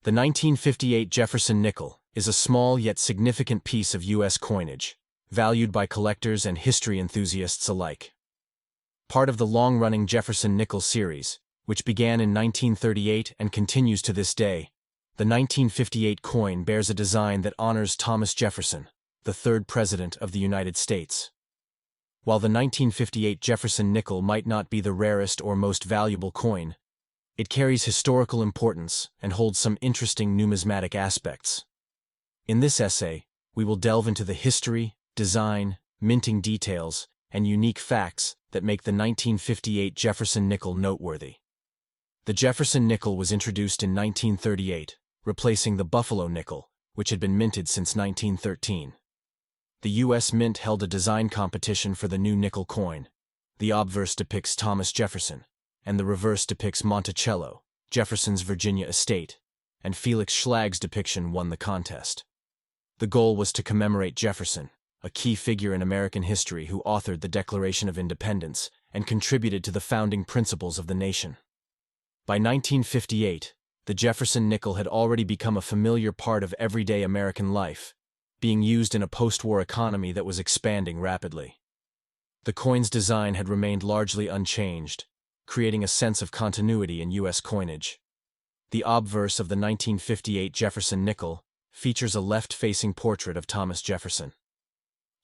The 1958 Jefferson nickel is a small yet significant piece of U.S. coinage, valued by collectors and history enthusiasts alike. Part of the long-running Jefferson nickel series, which began in 1938 and continues to this day, the 1958 coin bears a design that honors Thomas Jefferson, the third President of the United States. While the 1958 Jefferson nickel might not be the rarest or most valuable coin, it carries historical importance and holds some interesting numismatic aspects. In this essay, we will delve into the history, design, minting details, and unique facts that make the 1958 Jefferson nickel noteworthy. The Jefferson nickel was introduced in 1938, replacing the Buffalo nickel, which had been minted since 1913. The U.S. Mint held a design competition for the new nickel coin. The obverse depicts Thomas Jefferson, and the reverse depicts Monticello, Jefferson's Virginia estate, and Felix Schlagg's depiction won the contest. The goal was to commemorate Jefferson, a key figure in American history who authored the Declaration of Independence and contributed to the founding principles of the nation. By 1958, the Jefferson nickel had already become a familiar part of everyday American life, being used in a post-war economy that was expanding rapidly. The coin's design had remained largely unchanged, creating a sense of continuity in U.S. coinage. The obverse of the 1958 Jefferson nickel features a left-facing portrait of Thomas Jefferson.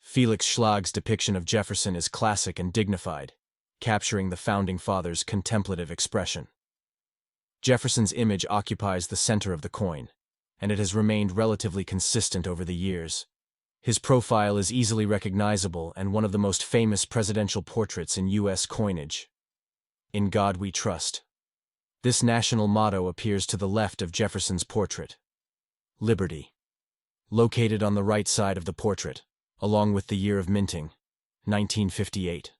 Felix Schlagg's depiction of Jefferson is classic and dignified, capturing the Founding Fathers' contemplative expression. Jefferson's image occupies the center of the coin, and it has remained relatively consistent over the years. His profile is easily recognizable and one of the most famous presidential portraits in U.S. coinage. "In God We Trust." This national motto appears to the left of Jefferson's portrait. Liberty. Located on the right side of the portrait, along with the year of minting, 1958.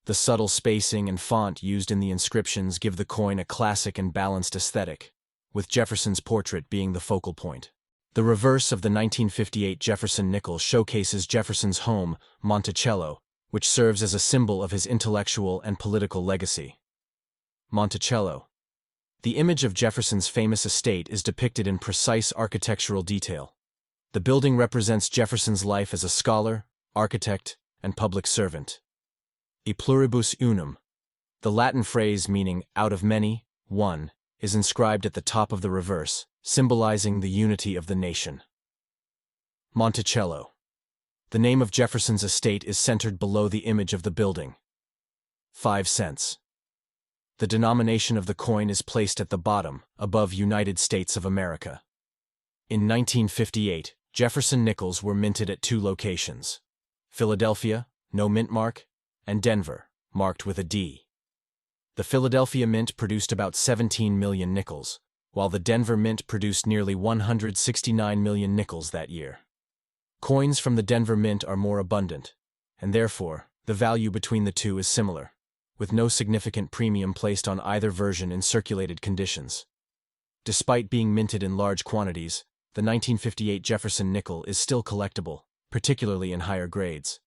The subtle spacing and font used in the inscriptions give the coin a classic and balanced aesthetic, with Jefferson's portrait being the focal point. The reverse of the 1958 Jefferson nickel showcases Jefferson's home, Monticello, which serves as a symbol of his intellectual and political legacy. Monticello. The image of Jefferson's famous estate is depicted in precise architectural detail. The building represents Jefferson's life as a scholar, architect, and public servant. E pluribus unum. The Latin phrase meaning out of many, one, is inscribed at the top of the reverse, symbolizing the unity of the nation. Monticello. The name of Jefferson's estate is centered below the image of the building. 5 cents. The denomination of the coin is placed at the bottom, above United States of America. In 1958, Jefferson nickels were minted at 2 locations: Philadelphia, no mint mark, and Denver, marked with a D. The Philadelphia Mint produced about 17 million nickels, while the Denver Mint produced nearly 169 million nickels that year. Coins from the Denver Mint are more abundant, and therefore, the value between the two is similar, with no significant premium placed on either version in circulated conditions. Despite being minted in large quantities, the 1958 Jefferson nickel is still collectible, particularly in higher grades.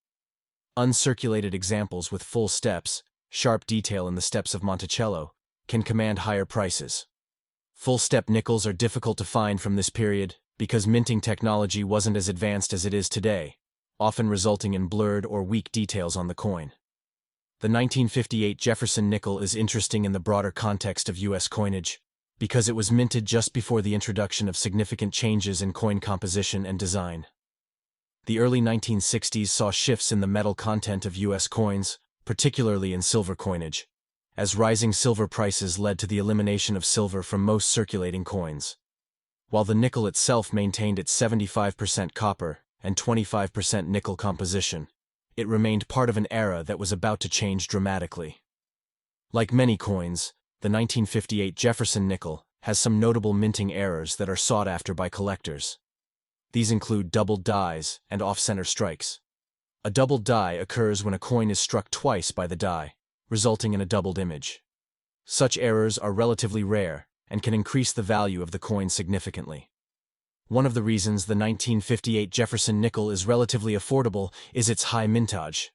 Uncirculated examples with full steps, sharp detail in the steps of Monticello, can command higher prices. Full-step nickels are difficult to find from this period because minting technology wasn't as advanced as it is today, often resulting in blurred or weak details on the coin. The 1958 Jefferson nickel is interesting in the broader context of U.S. coinage because it was minted just before the introduction of significant changes in coin composition and design. The early 1960s saw shifts in the metal content of U.S. coins, particularly in silver coinage, as rising silver prices led to the elimination of silver from most circulating coins. While the nickel itself maintained its 75% copper and 25% nickel composition, it remained part of an era that was about to change dramatically. Like many coins, the 1958 Jefferson nickel has some notable minting errors that are sought after by collectors. These include doubled dies and off-center strikes. A doubled die occurs when a coin is struck twice by the die, resulting in a doubled image. Such errors are relatively rare and can increase the value of the coin significantly. One of the reasons the 1958 Jefferson nickel is relatively affordable is its high mintage.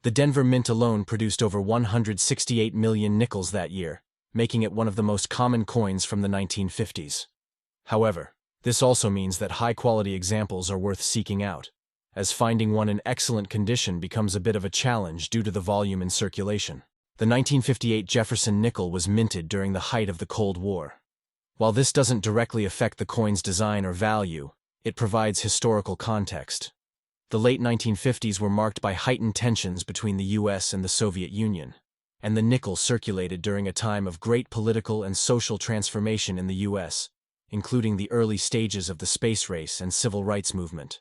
The Denver Mint alone produced over 168 million nickels that year, making it one of the most common coins from the 1950s. However, this also means that high-quality examples are worth seeking out, as finding one in excellent condition becomes a bit of a challenge due to the volume in circulation. The 1958 Jefferson nickel was minted during the height of the Cold War. While this doesn't directly affect the coin's design or value, it provides historical context. The late 1950s were marked by heightened tensions between the US and the Soviet Union, and the nickel circulated during a time of great political and social transformation in the US, including the early stages of the space race and civil rights movement.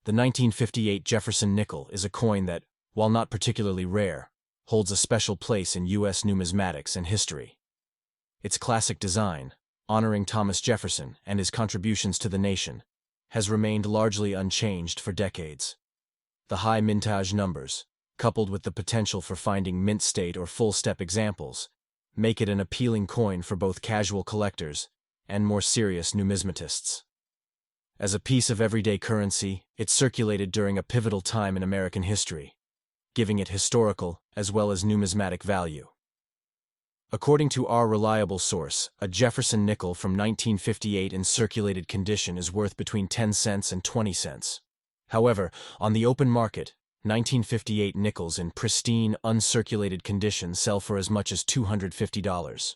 The 1958 Jefferson nickel is a coin that, while not particularly rare, holds a special place in U.S. numismatics and history. Its classic design, honoring Thomas Jefferson and his contributions to the nation, has remained largely unchanged for decades. The high mintage numbers, coupled with the potential for finding mint state or full-step examples, make it an appealing coin for both casual collectors and more serious numismatists. As a piece of everyday currency, it circulated during a pivotal time in American history, giving it historical as well as numismatic value. According to our reliable source, a Jefferson nickel from 1958 in circulated condition is worth between 10 cents and 20 cents. However, on the open market, 1958 nickels in pristine, uncirculated condition sell for as much as $250.